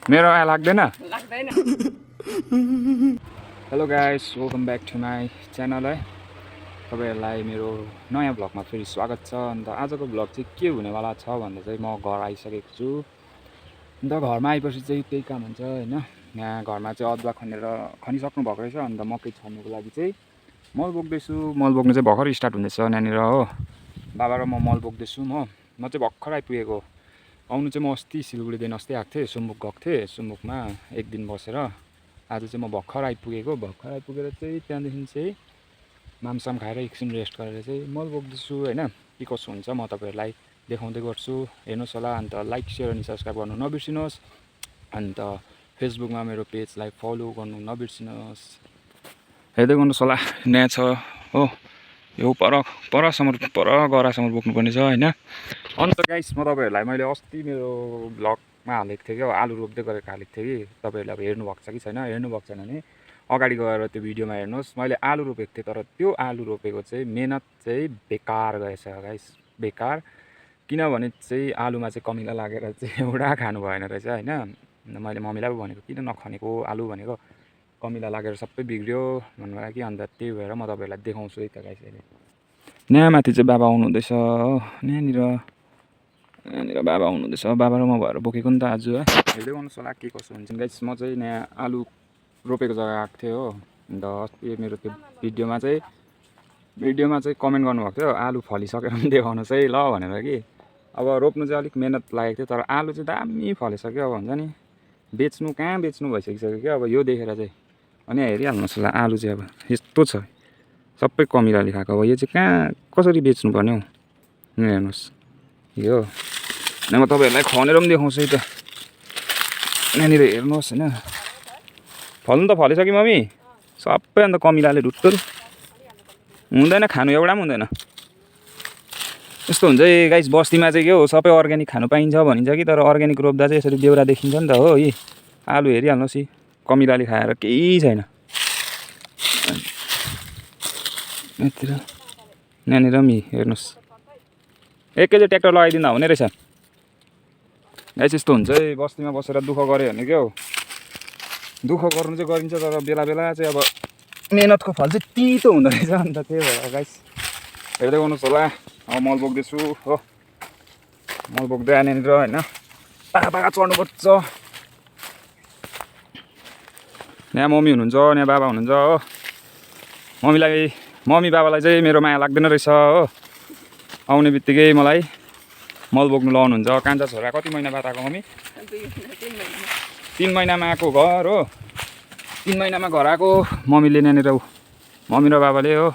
मेरो आया लाग्दैन hello guys welcome back to my channel है तपाईहरुलाई मेरो नयाँ भ्लगमा फेरि स्वागत छ। अन्त आजको भ्लग चाहिँ के हुनेवाला छ भन्दा चाहिँ म घर आइसकेको छु। अन्त घरमा आएपछि चाहिँ त्यही काम हुन्छ हैन। यहाँ घरमा चाहिँ अदुवा खनिसक्नु भएको रहेछ। अन्त मकै छर्नुको लागि चाहिँ मल बोक्दैछु। मल बोक्नु चाहिँ भर्खर स्टार्ट हुँदैछ यहाँनिर हो। बाबा र म मल बोक्दैछु। म चाहिँ भर्खर आइपुगेको। आउनु चाहिँ म अस्ति सिलगढीदेखि अस्ति आएको थिएँ। सुम्बुक गएको थिएँ। सुम्बुकमा एक दिन बसेर आज चाहिँ म भर्खर आइपुगेको। भर्खर आइपुगेर चाहिँ त्यहाँदेखि चाहिँ मामसाम खाएर एकछिन रेस्ट गरेर चाहिँ मल बोक्दैछु हैन। के कसो हुन्छ म तपाईहरुलाई देखाउँदै गर्छु। हेर्नुहोस् होला। अन्त लाइक शेयर अनि सब्स्क्राइब गर्नु नबिर्सिनुहोस्। अन्त फेसबुकमा मेरो पेजलाई फलो गर्नु नबिर्सिनुहोस्। हेर्दै गर्नुहोस् होला। नयाँ छ हो। यो परसम्म गरासम्म बोक्नुपर्ने छ हैन। अन्त गाइस म तपाईहरुलाई मैले अस्ति मेरो भ्लगमा हालेको थिएँ कि आलु रोप्दै गरेको हालेको थिएँ कि तपाईहरुले अब हेर्नु भएको छ कि छैन। हेर्नु भएको छैन भने अगाडि गएर त्यो भिडियोमा हेर्नुहोस्। मैले आलु रोपेको थिएँ तर त्यो आलु रोपेको चाहिँ मेहनत चाहिँ बेकार गएछ गाइस। बेकार किनभने चाहिँ आलुमा चाहिँ कमिला लागेर चाहिँ एउटा खानु भएन रहेछ हैन। अन्त मैले मम्मीलाई पनि भनेको किन नखनेको आलु भनेको कमिला लागेर सबै बिग्रियो भन्नुभयो कि। अन्त त्यही भएर म तपाईहरुलाई देखाउँछु है त गाइस। अहिले यहाँ माथि चाहिँ बाबा आउनुहुँदैछ हो। यहाँनिर बाबा आउनुहुँदैछ। बाबा र म भएर बोकेको नि त आज है। हेर्दै गर्नुहोस् होला के कसो हुन्छ गाइस। म चाहिँ यहाँ आलु रोपेको जग्गा आएको थिएँ हो। अन्त अस्ति मेरो त्यो भिडियोमा चाहिँ कमेन्ट गर्नुभएको थियो आलु फलिसकेर पनि देखाउनुहोस् है ल भनेर कि। अब रोप्नु चाहिँ अलिक मेहनत लागेको थियो तर आलु चाहिँ दामी फलिसक्यो। अब हुन्छ नि बेच्नु कहाँ बेच्नु भइसकिसक्यो क्या अब यो देखेर चाहिँ। अनि हेरिहाल्नुहोस् होला आलु चाहिँ अब यस्तो छ सबै कमिलाले खाएको। अब यो चाहिँ कहाँ कसरी बेच्नुपर्ने हौ हेर्नुहोस् यो। अनि म तपाईहरुलाई खनेर पनि देखाउँछु है त। यहाँनिर हेर्नुहोस् हैन फल्नु त फलिसक्यो मम्मी सबै। अन्त कमिलाले ढुट्टुर हुँदैन खानु एउटा पनि हुँदैन। यस्तो हुन्छ है गाइस बस्तीमा चाहिँ के हो सबै अर्ग्यानिक खानु पाइन्छ भनिन्छ कि तर अर्ग्यानिक रोप्दा चाहिँ यसरी बेउरा देखिन्छ नि त हो। यी आलु हेरिहाल्नुहोस् यी कमिलाले खाएर केही छैन। यहाँनिर पनि हेर्नुहोस् एकैचोटि ट्र्याक्टर लगाइदिँदा हुने रहेछ गाइस। यस्तो हुन्छ है बस्तीमा बसेर दुःख गऱ्यो भने के हो दुःख गर्नु चाहिँ गरिन्छ तर बेला बेला चाहिँ अब मेहनतको फल चाहिँ तितो हुँदो रहेछ। अन्त त्यही भएर गाइस हेर्दै गर्नुहोस् होला। अब मल बोक्दैछु हो। मल बोक्दै यहाँनिर होइन पाखा चढ्नुपर्छ। यहाँ मम्मी हुनुहुन्छ यहाँ बाबा हुनुहुन्छ हो। मम्मी बाबालाई चाहिँ मेरो माया लाग्दैन रहेछ हो। आउने बित्तिकै मलाई मल बोक्नु लाउनुहुन्छ। कान्छा छोरा कति महिना बाद आएको मम्मी? 3 महिनामा आएको घर हो। 3 महिनामा घर आएको मम्मीले यहाँनिर मम्मी र बाबाले हो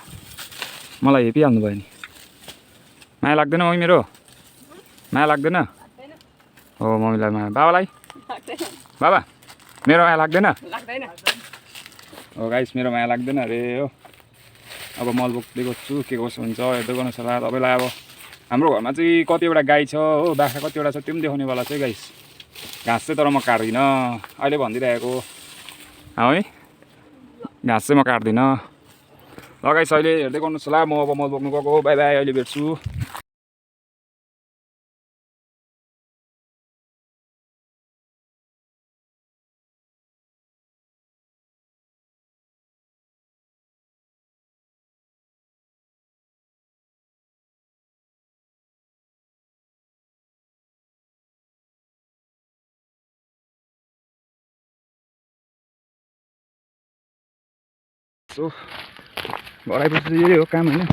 मलाई हेपिहाल्नु भयो नि। माया लाग्दैन मम्मी मेरो? माया लाग्दैन हो मम्मीलाई माया। बाबालाई बाबा मेरो माया लाग्दैन हो गाइस। मेरो माया लाग्दैन अरे हो। अब मल बोक्दै गर्छु के कसो हुन्छ हेर्दै गर्नुहोस् होला तपाईँलाई। अब हाम्रो घरमा चाहिँ कतिवटा गाई छ हो बाख्रा कतिवटा छ त्यो पनि देखाउनेवाला छ गाइस। घाँस चाहिँ तर म काट्दिनँ अहिले भनिदिइरहेको है। घाँस चाहिँ म काट्दिनँ ल गाइस। अहिले हेर्दै गर्नुहोस् होला। म अब मल बोक्नु गएको बाई बाई अहिले भेट्छु। सो घर आएपछि यही हो काम होइन।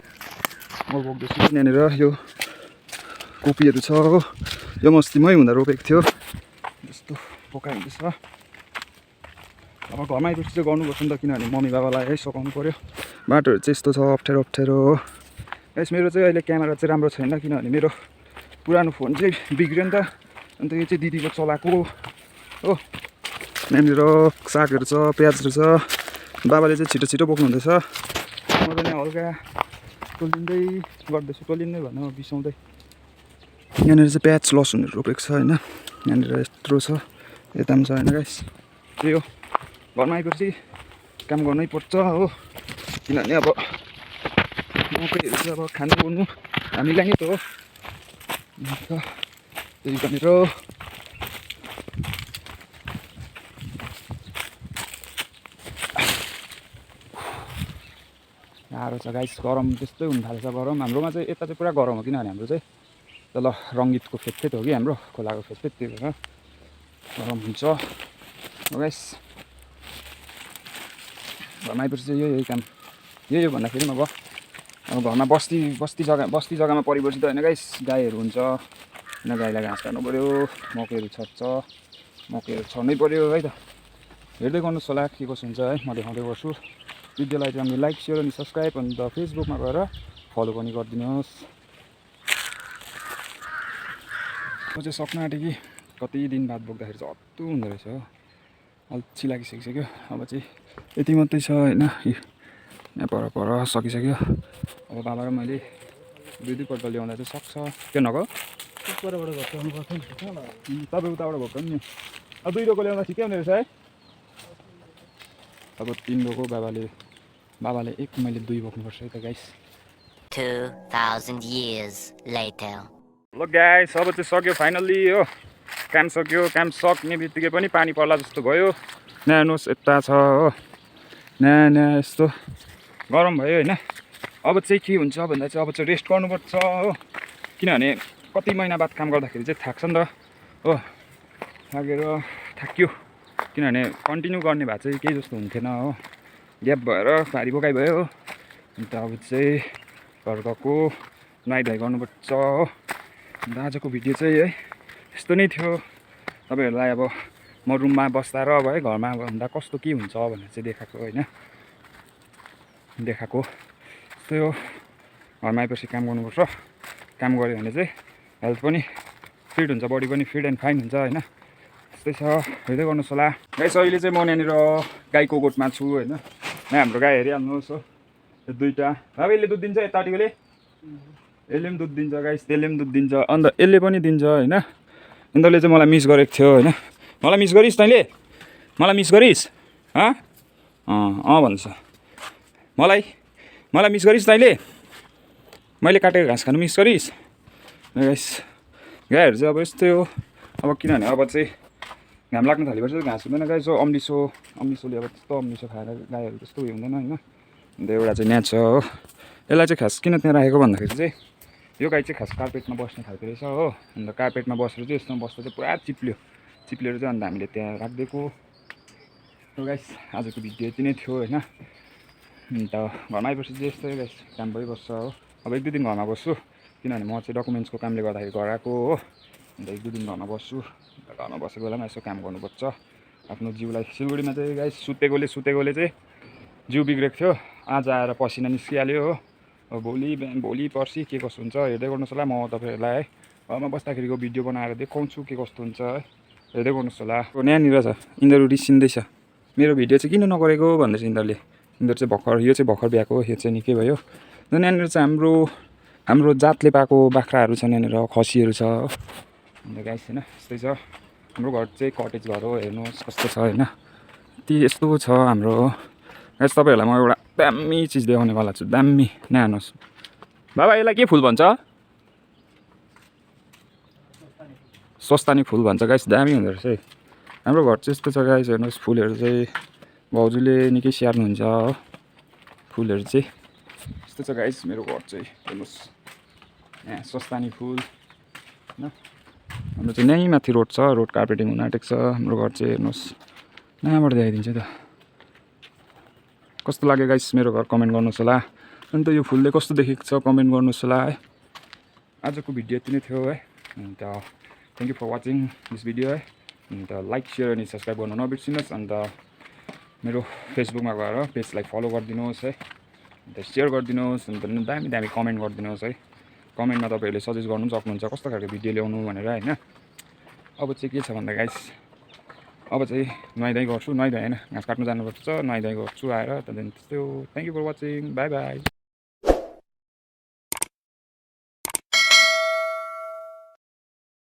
मल बोक्दैछु यहाँनिर यो कोपीहरू छ हो। यो मस्तीमै हुँदा रोपेको थियो जस्तो बोकाइँदैछ। अब घरमा आएपछि चाहिँ गर्नुपर्छ नि त किनभने मम्मी बाबालाई है सघाउनु पऱ्यो। बाटोहरू चाहिँ यस्तो छ अप्ठ्यारो हो। यस मेरो चाहिँ अहिले क्यामेरा चाहिँ राम्रो छैन किनभने मेरो पुरानो फोन चाहिँ बिग्रियो नि त। अन्त यो चाहिँ दिदीको चलाएको हो। यहाँनिर सागहरू छ प्याजहरू छ। बाबाले चाहिँ छिटो बोक्नु हुँदैछ। म चाहिँ हल्का टोलिँदै गर्दैछु। टोलिँदै भन्नु बिसाउँदै। यहाँनिर चाहिँ प्याज लसुनहरू रोपेको छ होइन। यहाँनिर यत्रो छ यता पनि छ होइन गाइस। त्यही हो घरमा आएपछि काम गर्नै पर्छ हो किनभने अब मकैहरू चाहिँ अब खानु बोल्नु हामीलाई नै त हो। त्यही भनेर साह्रो छ गाइस गरम त्यस्तै हुन थालेछ गरम हाम्रोमा चाहिँ यता चाहिँ पुरा गरम हो किनभने हाम्रो चाहिँ तल रङ्गीतको फेदफेद हो कि हाम्रो खोलाको फेदफेद त्यही भएर गरम हुन्छ गाइस घरमा आइपछि चाहिँ यही काम यही हो भन्दाखेरि अब अब घरमा बस्ती जग्गामा परिपछि त होइन गाइस गाईहरू हुन्छ होइन गाईलाई घाँस काट्नु पऱ्यो मकैहरू छर्छ मकैहरू छर्नै पऱ्यो है त हेर्दै गर्नुहोस् होला के कसो हुन्छ है म देखाउँदै गर्छु भिडियोलाई चाहिँ हामीले लाइक सेयर अनि सब्सक्राइब अन्त फेसबुकमा गएर फलो पनि गरिदिनुहोस् म चाहिँ सक्न आँटेँ कि कति दिन बाद बोक्दाखेरि चाहिँ हत्तु हुँदो रहेछ हो अल्छी लागिसकिसक्यो अब चाहिँ यति मात्रै छ होइन यहाँ पर सकिसक्यो अब बाबा र मैले दुईपल्ट ल्याउँदा चाहिँ सक्छ के नगो तपाईँ उताबाट भएको नि अब 2 रोको ल्याउँदा ठिकै हुने रहेछ है अब 3 रोको बाबाले एक मैले 2 बोक्नुपर्छ है त गाइस 2000 years later ल गाइस अब चाहिँ सक्यो फाइनल्ली हो काम सक्यो काम सक्ने बित्तिकै पनि पानी पर्ला जस्तो भयो हेर्नुहोस् यता छ हो नयाँ यस्तो गरम भयो होइन अब चाहिँ के हुन्छ भन्दा चाहिँ अब चाहिँ रेस्ट गर्नुपर्छ हो किनभने कति महिना बाद काम गर्दाखेरि चाहिँ थाक्छ नि त हो थाक्यो किनभने कन्टिन्यू गर्ने भए चाहिँ केही जस्तो हुन्थेन हो ग्याप भएर भारी बोकाइ भयो अन्त अब चाहिँ घर गएको नुहाइधुवाइ गर्नुपर्छ हो अन्त आजको भिडियो चाहिँ है यस्तो नै थियो तपाईँहरूलाई अब म रुममा बस्दा र अब है घरमा भन्दा कस्तो के हुन्छ भनेर चाहिँ देखाएको होइन त्यस्तै हो घरमा आएपछि काम गर्नुपर्छ काम गऱ्यो भने चाहिँ हेल्थ पनि फिट हुन्छ बडी पनि फिट एन्ड फाइन हुन्छ होइन त्यस्तै छ हेर्दै गर्नुहोस् होला गाइस अहिले चाहिँ म यहाँनिर गाईको गोठमा छु होइन यहाँ हाम्रो गाई हेरिहाल्नुहोस् हो यो 2टा अब यसले दुध दिन्छ यतापट्टिकोले यसले पनि दुध दिन्छ गाइस त्यसले पनि दुध दिन्छ अन्त यसले पनि दिन्छ होइन अन्त यसले चाहिँ मलाई मिस गरेको थियो होइन मलाई मिस गरिस् तैँले मलाई मिस गरिस् भन्छ मलाई मिस गरिस् तैँले मैले काटेको घाँस खानु मिस गरिस् गाइस गाईहरू चाहिँ अब यस्तै हो अब किनभने अब चाहिँ घाम लाग्न थालेपछि घाँस हुँदैन गाई जो अम्लिसोले अब त्यस्तो अम्लिसो खाएर गाईहरू त्यस्तो उयो हुँदैन होइन अन्त एउटा चाहिँ यहाँ छ हो यसलाई चाहिँ खास किन त्यहाँ राखेको भन्दाखेरि चाहिँ यो गाई चाहिँ खास कार्पेटमा बस्ने खालको रहेछ हो अन्त कार्पेटमा बसेर चाहिँ यस्तोमा बस्दा चाहिँ पुरा चिप्लेर चाहिँ अन्त हामीले त्यहाँ राखिदिएको हो गाइस आजको भिडियो यति नै थियो होइन अन्त घरमा आएपछि चाहिँ यस्तै गाइस काम भइबस्छ हो अब 1-2 दिन घरमा बस्छु किनभने म चाहिँ डकुमेन्ट्सको कामले गर्दाखेरि घर आएको हो अन्त 1-2 दिन घरमा बस्छु अन्त घरमा बसेको बेलामा यसो काम गर्नुपर्छ आफ्नो जिउलाई सिलगढीमा चाहिँ गाइस सुतेकोले चाहिँ जिउ बिग्रेको थियो आज आएर पसिना निस्किहाल्यो हो अब भोलि पर्सि के कस्तो हुन्छ हेर्दै गर्नुहोस् होला म तपाईँहरूलाई है घरमा बस्दाखेरिको भिडियो बनाएर देखाउँछु के कस्तो हुन्छ है हेर्दै गर्नुहोस् होला यहाँनिर छ यिनीहरू रिसिँदैछ मेरो भिडियो चाहिँ किन नगरेको भन्दैछ यिनीहरू चाहिँ यो चाहिँ भर्खर बिहाको यो चाहिँ निकै भयो र यहाँनिर चाहिँ हाम्रो जातले पाएको बाख्राहरू छन् यहाँनिर खसीहरू छ अन्त गाइस होइन यस्तै छ हाम्रो घर चाहिँ कटेज घर हो हेर्नुहोस् कस्तो छ होइन यस्तो छ हाम्रो गाइस तपाईँहरूलाई म एउटा दामी चिज देखाउनेवाला छु दामी यहाँ हेर्नुहोस् बाबा यसलाई के फुल भन्छ सस्तानी फुल भन्छ गाइस दामी हुँदो रहेछ है हाम्रो घर चाहिँ यस्तो छ गाइस हेर्नुहोस् फुलहरू चाहिँ भाउजूले निकै स्याहार्नुहुन्छ हो फुलहरू चाहिँ यस्तो छ गाइस मेरो घर चाहिँ हेर्नुहोस् यहाँ सस्तानी फुल होइन हाम्रो चाहिँ यहीँ माथि रोड छ रोड कार्पेटिङ हुन आँटेको छ हाम्रो घर चाहिँ हेर्नुहोस् यहाँबाट देखाइदिन्छु त कस्तो लाग्यो गाइस मेरो घर कमेन्ट गर्नुहोस् होला अन्त यो फुलले कस्तो देखेको छ कमेन्ट गर्नुहोस् होला है आजको भिडियो यति नै थियो है अन्त thank you for watching this video है अन्त लाइक सेयर अनि सब्सक्राइब गर्नु नबिर्सिनुहोस् अन्त मेरो फेसबुकमा गएर पेजलाई फलो गरिदिनुहोस् है अन्त सेयर गरिदिनुहोस् अन्त दामी कमेन्ट गरिदिनुहोस् है कमेन्टमा तपाईँहरूले सजेस्ट गर्नु पनि सक्नुहुन्छ कस्तो खालको भिडियो ल्याउनु भनेर होइन अब चाहिँ के छ भन्दा गाइस अब चाहिँ नुहाइधुवाइ गर्छु होइन घाँस काट्नु जानुपर्छ नुहाइधुवाइ गर्छु आएर त्यहाँदेखि त्यस्तै हो thank you for watching by